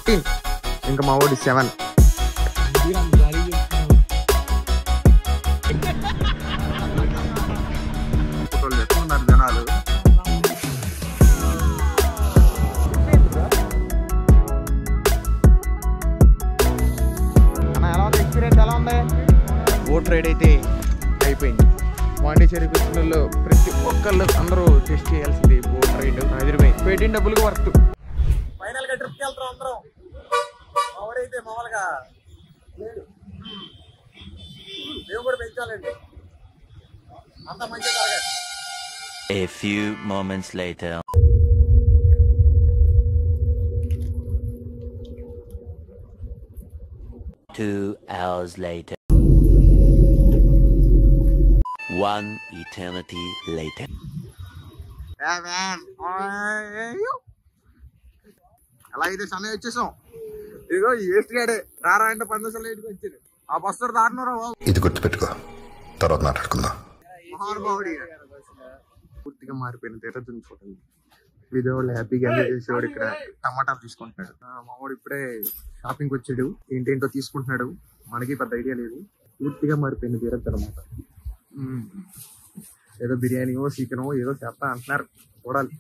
14, ఇంకా మా వాడి 7. ఫోటోలు చెప్తున్నారు జనాలు. ఎలా ఉంది ఎక్స్పీరియన్స్, ఎలా ఉంది? బోట్ రైడ్ అయితే అయిపోయింది. పాండిచేరి కృష్ణలో ప్రతి ఒక్కళ్ళు అందరూ టెస్ట్ చేయాల్సింది బోట్ రైడ్. ఎదురుపోయి పెట్టిన డబ్బులకు వర్త్. ఫైనల్ గా ట్రిప్కి వెళ్తాం అందరం. ఎవరైతే మామూలుగా లేదు, మేము కూడా పెంచాలండి, అంత మంచి target. A few moments later. Two hours later. One eternity later. అలా అయితే సమయం వచ్చేసాం. ఇదిగో ఈ వేస్ట్ గాడే రారా అంటే 10 నిమిషాలు లేట్కి వచ్చాడు. ఆ బస్సు దారుణరా బాబు. ఇది గుర్తుపెట్టుకో, తర్వాత మాట్లాడుకుందాం. మహానుభావుడి పూర్తిగా మారిపోయిన తీరదుని చూడండి. విజయవాడలో హ్యాపీగా ఎంజాయ్ చేసేవాడు ఇక్కడ టమాటాలు తీసుకుంటున్నాడు. మావాడు ఇప్పుడే షాపింగ్ వచ్చాడు, ఏంటేంటో తీసుకుంటున్నాడు. మనకి పెద్ద ఐడియా లేదు. పూర్తిగా మారిపోయిన తీరద్దు అనమాట. ఏదో బిర్యానీయో చికెనో ఏదో చేస్తా అంటున్నారు, చూడాలి.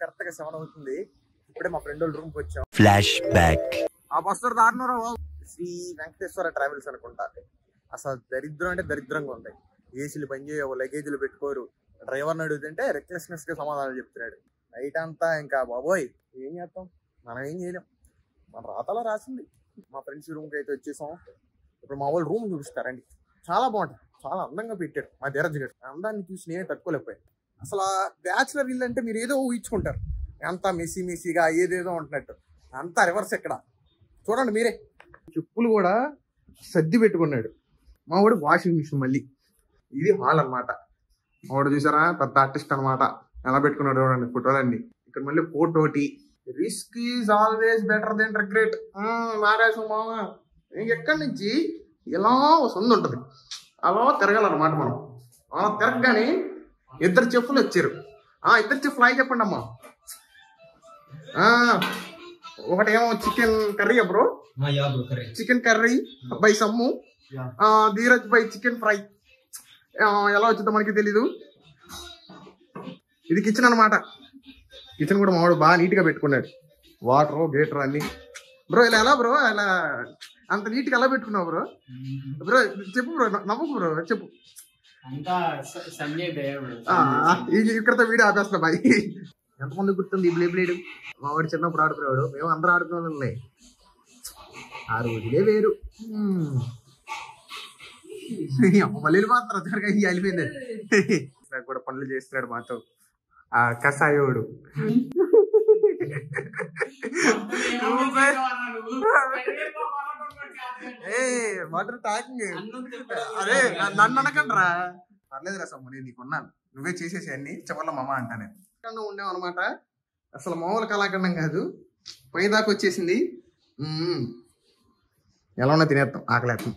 కరెక్ట్ గా 7 అవుతుంది. ఇప్పుడే మా ఫ్రెండ్ వాళ్ళ రూమ్కి వచ్చాం. Flash back. ఆ బస్సు దారుణరా బాబు. శ్రీ వెంకటేశ్వర ట్రావెల్స్ అనుకుంటా. అసలు దరిద్రం అంటే దరిద్రంగా ఉంది. ఏసీలు పనిచేయవు, లగేజీలు పెట్టుకోరు. డ్రైవర్ని అడుగుతుంటే రెక్లెస్నెస్ గా సమాధానం చెప్తున్నాడు. నైట్ అంతా ఇంకా బాబోయ్ ఏం చేస్తాం, మనం ఏం చేయలేం, మన రాతలా రాసింది. మా ఫ్రెండ్స్ రూమ్కి అయితే వచ్చేసాం. ఇప్పుడు మా వాళ్ళు రూమ్ చూపిస్తారండి, చాలా బాగుంటుంది, చాలా అందంగా పెట్టారు మా ధీరజ్ గారు. అందాన్ని చూసి నేనే తట్టుకోలేకపోయాను. అసలు బ్యాచులర్ ఇల్లు అంటే మీరు ఏదో ఊహించుకుంటారు, అంతా మెస్సీగా ఏదేదో ఉంటున్నట్టు. అంతా రివర్స్ ఇక్కడ చూడండి మీరే. చెప్పులు కూడా సర్ది పెట్టుకున్నాడు మా వాడు. వాషింగ్ మిషన్ మళ్ళీ. ఇది హాల్ అనమాట. మా వాడు చూసారా పెద్ద ఆర్టిస్ట్ అనమాట. ఎలా పెట్టుకున్నాడు చూడండి ఫోటోలన్నీ. ఇక్కడ మళ్ళీ కోట్ ఒకటి. Risk is always better than regret. మారేసం మామ. ఇంకెక్కడి నుంచి ఇలా సొంత ఉంటుంది, అలా తిరగాలన్నమాట మనం. అలా తిరగగానే 2 చెఫ్లు వచ్చారు. 2 చెఫ్లు అయి చెప్పండి అమ్మా. ఒకటేమో chicken curry bro, chicken curry by Sammu, Dheeraj by chicken fry. ఎలా వచ్చిందో మనకి తెలీదు. ఇది కిచెన్ అనమాట. కిచెన్ కూడా మావాడు బాగా నీట్ గా పెట్టుకున్నాడు. వాటర్ గేటర్ అన్ని. బ్రో ఇలా ఎలా బ్రో, ఇలా అంత నీట్ గా ఎలా పెట్టుకున్నావు బ్రో? బ్రో చెప్పు బ్రో, నవ్వుకు బ్రో చెప్పు. ఇక్కడతో వీడియో ఆపేస్తున్నా బాయ్. ఎంతమంది గుర్తుంది ఈ బ్లేడ్? మా వాడు చిన్నప్పుడు ఆడుకునేవాడు, మేము అందరూ ఆడుకునే. ఆ రోజులే వేరు. మళ్ళీ మాత్రం త్వరగా అయిపోయింది. నాకు కూడా పనులు చేస్తున్నాడు మాతో ఆ కసాయోడు. Water talking. అదే నన్ను అనకండి రా, పర్లేదు రా సమ్ము, నేను నీకున్నాను, నువ్వే చేసేసి అన్ని చివర్లో మమ్మ అంటా. నేను ఉండేవు అనమాట. అసలు మామూలు కళాఖండం కాదు, పైదాకా వచ్చేసింది. ఎలా ఉన్నా తినేస్తాం, ఆకలేస్తాం.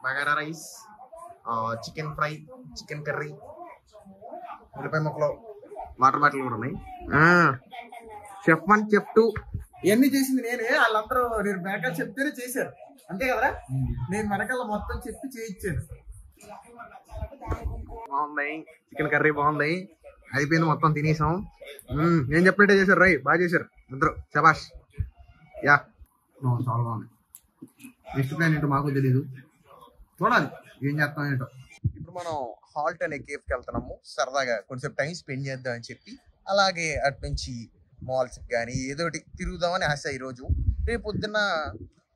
Bagara rice, chicken fry, chicken curry, ఉల్లిపాయ ముక్కలు, వాటర్ బాటిల్ కూడా ఉన్నాయి. చెఫ్ 1 చెఫ్ 2 ఇవన్నీ చేసింది నేనే. వాళ్ళందరూ నేను వెనకాల చెప్తేనే చేశారు, అంతే కదరా. నేను వెనకాల మొత్తం చెప్పి చేయించాను. బాగుంది చికెన్ కర్రీ, బాగుంది. అయిపోయింది, మొత్తం తినేసాం. నేను చెప్పినట్టే చేశారు. రై బాగా చేశారు ఇద్దరు, శబాష్. యా చాలా బాగుంది. నెక్స్ట్ ప్లాన్ ఏంటో మాకు తెలీదు, చూడాలి ఏం చేస్తాం ఏంటో. ఇప్పుడు మనం హాల్ట్ అనే కేఫ్కి వెళ్తున్నాము. సరదాగా కొంచెం టైం స్పెండ్ చేద్దాం అని చెప్పి. అలాగే అటు నుంచి మాల్స్కి కానీ ఏదోటి తిరుగుదామని ఆశ ఈరోజు. రేపు పొద్దున్న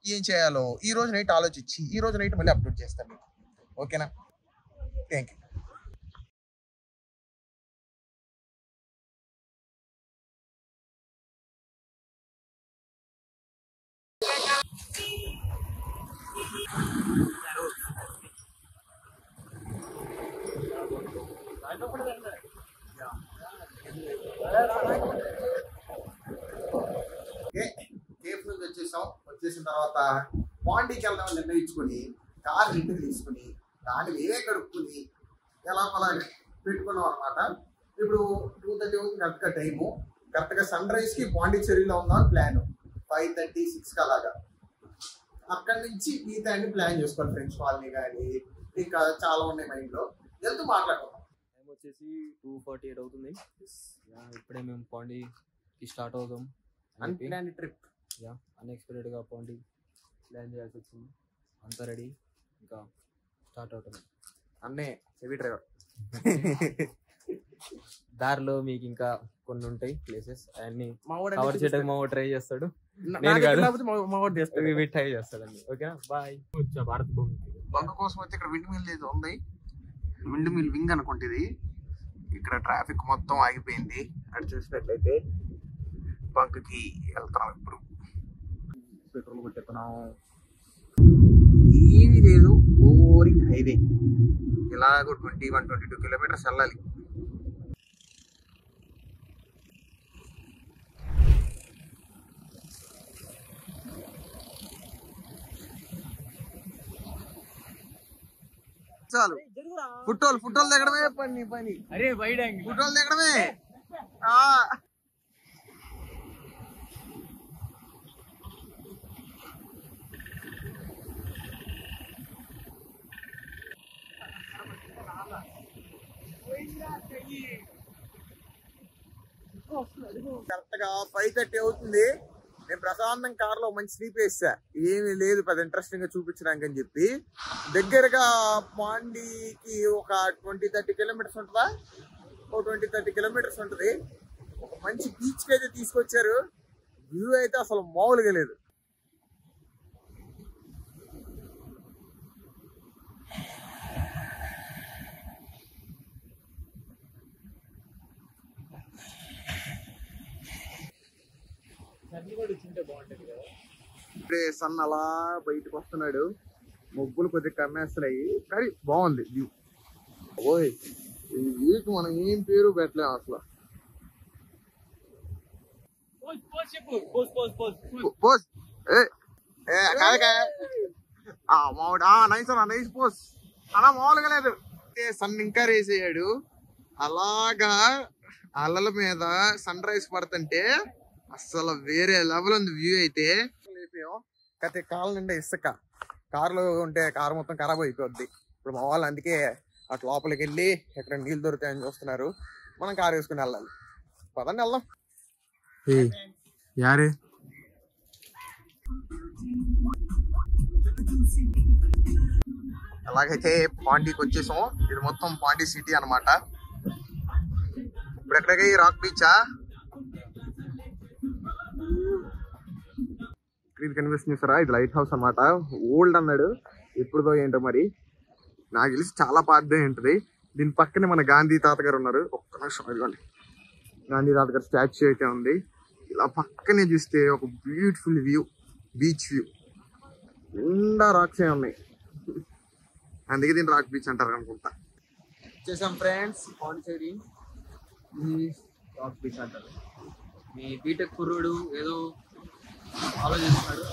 ఏం చేయాలో ఈ రోజు నైట్ ఆలోచించి ఈ రోజు నైట్ మళ్ళీ అప్లోడ్ చేస్తాను మీకు. ఓకేనా? Thank you. కేఫ్ నుంచి వచ్చేసిన తర్వాత పాండీకి వెళ్దామని నిర్ణయించుకొని కార్ ఇంటికి తీసుకుని దాన్ని మేమే కడుక్కుని ఎలా అలా పెట్టుకున్నాం అనమాట. ఇప్పుడు 2:30 అవుతుంది కరెక్ట్ గా టైము. కరెక్ట్ గా సన్ రైజ్ కి పాండిచ్చేరిలో ఉందాం ప్లాన్. 5:30, 6 అలాగా. అక్కడ నుంచి మిగతా అన్ని ప్లాన్ చేసుకోవాలి. ఫ్రెండ్స్ కాలనీ కానీ ఇంకా చాలా ఉన్నాయి మైండ్ లో. వెళ్తూ మాట్లాడుకుందాం. టైం వచ్చేసి 2:48 అవుతుంది. ఇప్పుడే మేము పాండీకి స్టార్ట్ అవుతాం. Unplanned trip. అన్ఎక్స్పెక్టెడ్ గా పాండీ ప్లాన్ చేయాల్సి వచ్చింది. అంతా రెడీ, ఇంకా స్టార్ట్ అవుతుంది. అన్నే హెవీ డ్రైవర్. దారిలో మీకు ఇంకా కొన్ని ఉంటాయి ప్లేసెస్, అవన్నీ మావాడు కవర్ చేయడానికి మావాడు ట్రై చేస్తాడు. ట్రై చేస్తాడండి. ఓకేనా, బాయ్. భారత్ బంక్ కోసం అయితే ఇక్కడ విండ్ మిల్ ఏదో ఉంది. విండ్ మిల్ వింగ్ అనుకుంటుంది. ఇక్కడ ట్రాఫిక్ మొత్తం ఆగిపోయింది. అటు చూసినట్లయితే బంక్ కి వెళ్తున్నాం. ఇప్పుడు పెట్రోల్ కొట్టేస్తున్నాం. ఏమీ లేదు, బోరింగ్ హైవే. ఇలాగో 21-22 కిలోమీటర్స్ వెళ్ళాలి. చాలు, ఫుట్టోలు దిగడమే పని. అరే వైడ్ యాంగిల్ ఫుట్టోలు దిగడమే. కరెక్ట్ గా 5:30 అవుతుంది. నేను ప్రశాంతం కార్ లో మంచి స్లీప్ వేసా. ఏమీ లేదు పెద్ద ఇంట్రెస్టింగ్ గా చూపించడానికి అని చెప్పి. దగ్గరగా పాండీకి ఒక 20-30 కిలోమీటర్స్ ఉంటుందా, ఒక 20-30 కిలోమీటర్స్ ఉంటుంది. ఒక మంచి బీచ్ కి అయితే తీసుకొచ్చారు. వ్యూ అయితే అసలు మామూలుగా లేదు. ఇప్పుడే సన్ అలా బయటకు వస్తున్నాడు. మబ్బులు కొద్దిగా కమ్మేస్తున్నాయి కానీ బాగుంది వ్యూ. ఓయ్, ఈ వ్యూకి మనం ఏం పేరు పెట్టలేము అసలు. నైస్ పోస్ అలా మామూలుగా లేదు. సన్ ఇంకా రేసేయాడు. అలాగా అలల మీద సన్ రైజ్ పడుతుంటే అసలు వేరే లెవెల్ ఉంది వ్యూ అయితే. కతే కాళ్ళ నిండా ఇసుక. కారులో ఉంటే కారు మొత్తం ఖరాబ్ అయిపోద్ది. ఇప్పుడు మా వాళ్ళు అందుకే అటు లోపలికి వెళ్ళి ఎక్కడ నీళ్ళు దొరుకుతాయని చూస్తున్నారు. మనం కారు వేసుకుని వెళ్ళాలి. పదండి వెళ్దాం. యారే అలాగైతే పాండీకి వచ్చేసాం. ఇది మొత్తం పాండీ సిటీ అనమాట. ఇప్పుడు ఎక్కడికి రాక్ బీచా? ఇది కనిపిస్తుంది సారా, ఇది లైట్ హౌస్ అనమాట. ఓల్డ్ అన్నాడు, ఎప్పుడుదో ఏంటో మరి. నాకు తెలిసి చాలా పాతదే ఉంటుంది. దీని పక్కనే మన గాంధీ తాత గారు ఉన్నారు. ఒక్క నిమిషం ఇదిగోండి, గాంధీ తాత గారు స్టాచ్యూ అయితే ఉంది. ఇలా పక్కనే చూస్తే ఒక బ్యూటిఫుల్ వ్యూ, బీచ్ వ్యూ. నిండా రాక్సే ఉన్నాయి, అందుకే దీన్ని రాక్ బీచ్ అంటారు అనుకుంటా. చేసాం ఫ్రెండ్స్, పాండిచేరి రాక్ బీచ్ అంటారు. మీ బీటెక్ కుర్రుడు ఏదో ఆలోచిస్తున్నాడు,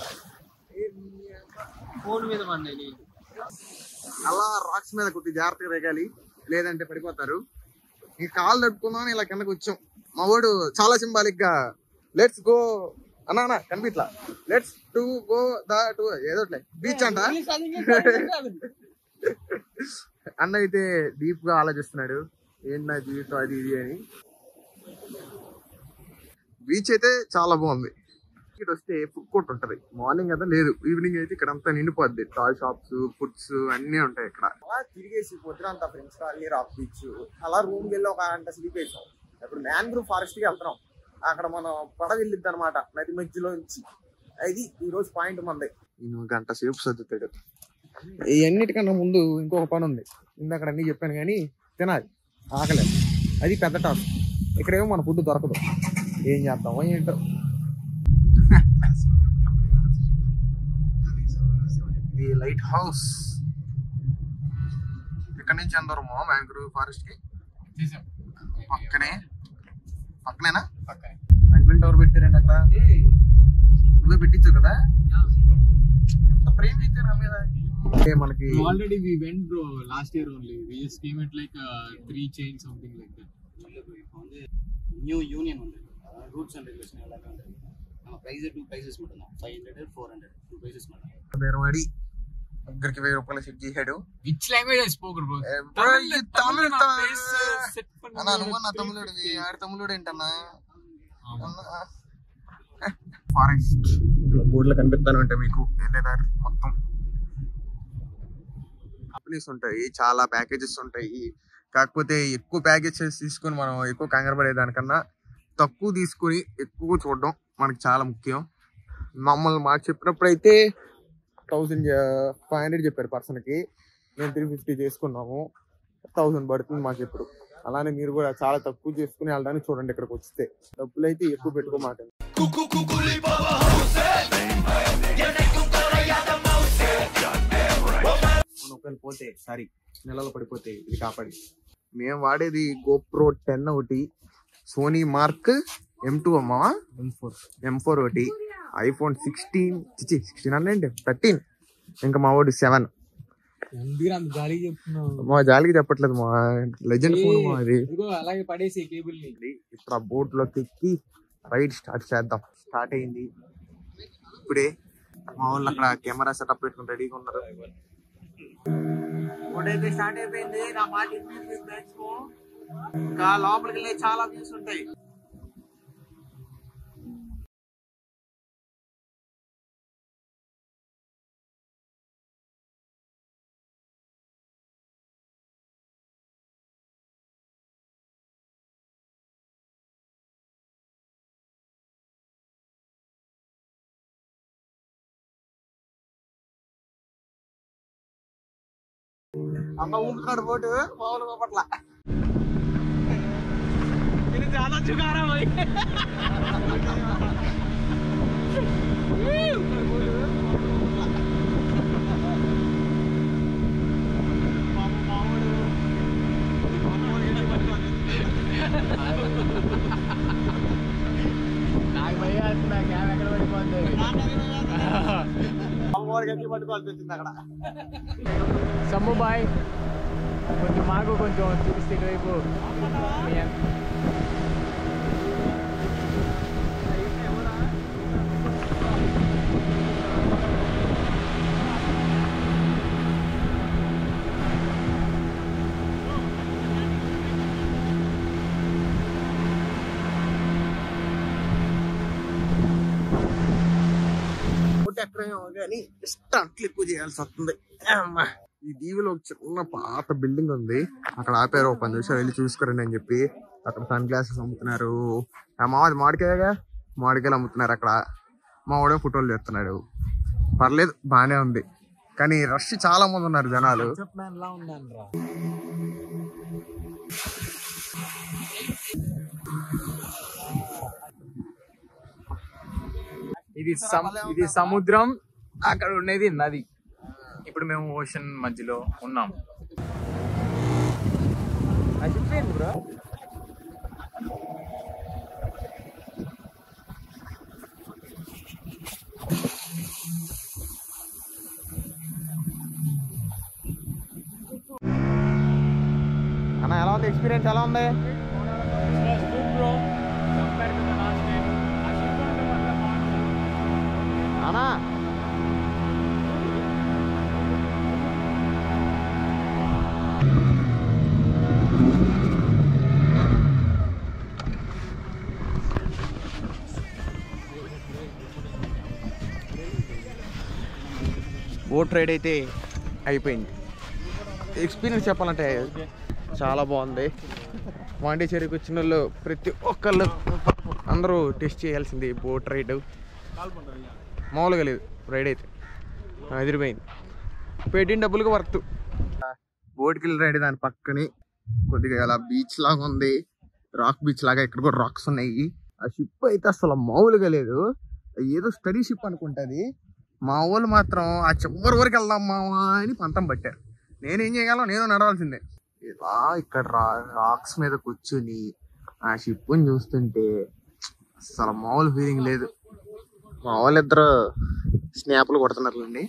ఫోన్ మీద పడినాయి. అలా రాక్స్ మీద కొద్దిగా జాగ్రత్తగా రేగాలి, లేదంటే పడిపోతారు. ఈ కాలు తడుపుకుందామని ఇలా కిందకి వచ్చాం. మా వాడు చాలా సింబాలిక్ గా లెట్స్ గో అన్నా కనిపిట్లా, let's to go the to ఏదోట్లే బీచ్ అంట. అన్న అయితే డీప్ గా ఆలోచిస్తున్నాడు, ఏంటి నా జీవితం అది ఇది అని. బీచ్ అయితే చాలా బాగుంది. ఇక్కడ వస్తే ఫుడ్ కోర్ట్ ఉంటది. మార్నింగ్ అయితే లేదు, ఈవినింగ్ అయితే ఇక్కడ అంతా నిండిపోద్ది. టాయ్ షాప్స్, ఫుడ్స్ అన్ని ఉంటాయి ఇక్కడ. అలా తిరిగేసి పొద్దున అంతా ఫ్రెండ్స్ కాలనీ, రాక్ బీచ్ అలా రూమ్కి వెళ్ళి ఒక గంట స్లీప్ వేసాం. ఇప్పుడు మ్యాంగ్రూవ్ ఫారెస్ట్ కి వెళ్తున్నాం. అక్కడ మనం పడవ వెళ్ళిద్ది అనమాట నది మధ్యలో నుంచి. అది ఈ రోజు పాయింట్ మంది. నేను గంట సేపు సర్దుతాడు. ఇవన్నిటికన్నా ముందు ఇంకొక పని ఉంది. ఇందాక అన్ని చెప్పాను కానీ తినాలి, ఆకలేదు. అది పెద్ద టాస్క్. ఇక్కడేమో మన ఫుడ్ దొరకదు. ఏం చేద్దామో ఏంటో. ఇది లైట్ హౌస్. ఇక్కడ నుంచి అందరూ మ్యాంగ్రూవ్ ఫారెస్ట్ కి పక్కనేనా ఐఫిల్ టవర్ పెట్టారండి అక్కడ. నువ్వే పెట్టించావు కదా, ఎంత ప్రేమ అయితే నా మీద. మనకి already we went bro last year only. We just came at like 3 chains something like that. New union வந்து ரூல்ஸ் அண்ட் ரெகுலேஷன் எல்லாமே வந்து நம்ம டூ ப்ரைஸஸ் மட்டும்தான் 500 400 2 ப்ரைஸஸ் மட்டும் బేరవాడి ముగ్గురికి 1000 రూపాయలు సెట్ చేశాడు. Which language I spoke bro? Tamil set అన్న నువ్వు నా తమిళుడివి ఆడి తమిళుడు ఏంటన్నా ఫారెస్ట్ బోర్డులో కనిపిస్తాను అంటే మీకు వెళ్ళేదారి మొత్తం కంపెనీస్ ఉంటాయి, చాలా ప్యాకేజెస్ ఉంటాయి. కాకపోతే ఎక్కువ ప్యాకేజెస్ తీసుకొని మనం ఎక్కువ కంగారు పడేదానికన్నా తక్కువ తీసుకొని ఎక్కువ చూడడం మనకి చాలా ముఖ్యం. మాకు చెప్పినప్పుడు అయితే 1500 చెప్పారు పర్సన్కి, మేము 350 చేసుకున్నాము. 1000 పడుతుంది మాకు ఇప్పుడు. అలానే మీరు కూడా చాలా తక్కువ చేసుకుని వెళ్ళడానికి చూడండి. ఇక్కడికి వస్తే డబ్బులు అయితే ఎక్కువ పెట్టుకోమాట. ఒకవేళ పోతే సారీ నెలలో పడిపోతే ఇది కాపాడి. మేము వాడేది GoPro 10 ఒకటి, సోనీ మార్క్ M2 అమ్మా, M4 ఒకటి, iPhone 16 అనండి 13, ఇంకా మా వాడు 7. మా జాలికి చెప్పట్లేదు, మా లెజెండ్ ఫోన్ మా అది. అలాగే పడేసి కేబుల్ ని. ఇప్పుడు ఆ బోట్ లోకి ఎక్కి రైడ్ స్టార్ట్ చేద్దాం. స్టార్ట్ అయింది ఇప్పుడే. మా వాళ్ళు అక్కడ కెమెరా సెటప్ పెట్టుకుని రెడీగా ఉన్నారు. బోట్ అయితే స్టార్ట్ అయిపోయింది. నా మాట ఇంకా లోపలికి వెళ్ళి చాలా వ్యూస్ ఉంటాయి. అమ్మ ఊపుతున్నాడు బోటు, మామూలు పట్ల ఇది చాలా చుకారం. నాకు భయ అంటున్నా, క్యామ్ ఎక్కడ పడిపోతుంది. అమ్మవాడికి పట్టుకోవాల్సి వచ్చింది అక్కడ. సమ్ము బాయ్ కొంచెం మాకు కొంచెం చూపిస్తే ఇటువైపు. ఎక్కడేమో కానీ స్టంట్లు ఎక్కువ చేయాల్సి వస్తుంది. ఈ దీవిలో ఒక చిన్న పాత బిల్డింగ్ ఉంది, అక్కడ ఆపారు. 10 నిమిషాలు వెళ్ళి చూసుకురండి అని చెప్పి. అక్కడ సన్ గ్లాసెస్ అమ్ముతున్నారు. మాది మామిడికాయగా మామిడికాయలు అమ్ముతున్నారు అక్కడ. మా వాడే ఫోటోలు చేస్తున్నాడు. పర్లేదు బానే ఉంది, కానీ రష్ చాలా మంది ఉన్నారు జనాలు. ఇది సముద్రం, అక్కడ ఉండేది నది. ఇప్పుడు మేము ఓషన్ మధ్యలో ఉన్నాం. బ్రో అన్న ఎలా ఉంది ఎక్స్పీరియన్స్? ఎలా ఉంది అన్నా? బోట్ రైడ్ అయితే అయిపోయింది. ఎక్స్పీరియన్స్ చెప్పాలంటే చాలా బాగుంది. పాండిచేరికి వచ్చిన వాళ్ళు ప్రతి ఒక్కళ్ళు అందరూ టెస్ట్ చేయాల్సింది బోట్ రైడ్. మామూలుగా లేదు రైడ్ అయితే, ఎదిరిపోయింది. పెట్టిన డబ్బులకు వర్త్. బోట్కి వెళ్ళి రైడ్ దాని పక్కనే కొద్దిగా అలా బీచ్ లాగా ఉంది, రాక్ బీచ్ లాగా. ఇక్కడ కూడా రాక్స్ ఉన్నాయి. ఆ షిప్ అయితే అసలు మామూలుగా లేదు, ఏదో స్టడీ షిప్ అనుకుంటుంది. మా వాళ్ళు మాత్రం ఆ చివరి వరకు వెళ్దాం మావా అని పంతం పట్టారు. నేనేం చేయగలను, నేను నడవాల్సిందే. ఇలా ఇక్కడ రాక్స్ మీద కూర్చుని ఆ షిప్ని చూస్తుంటే అసలు మామూలు ఫీలింగ్ లేదు. మా వాళ్ళిద్దరు స్నాప్లు కొడుతున్నారులేండి.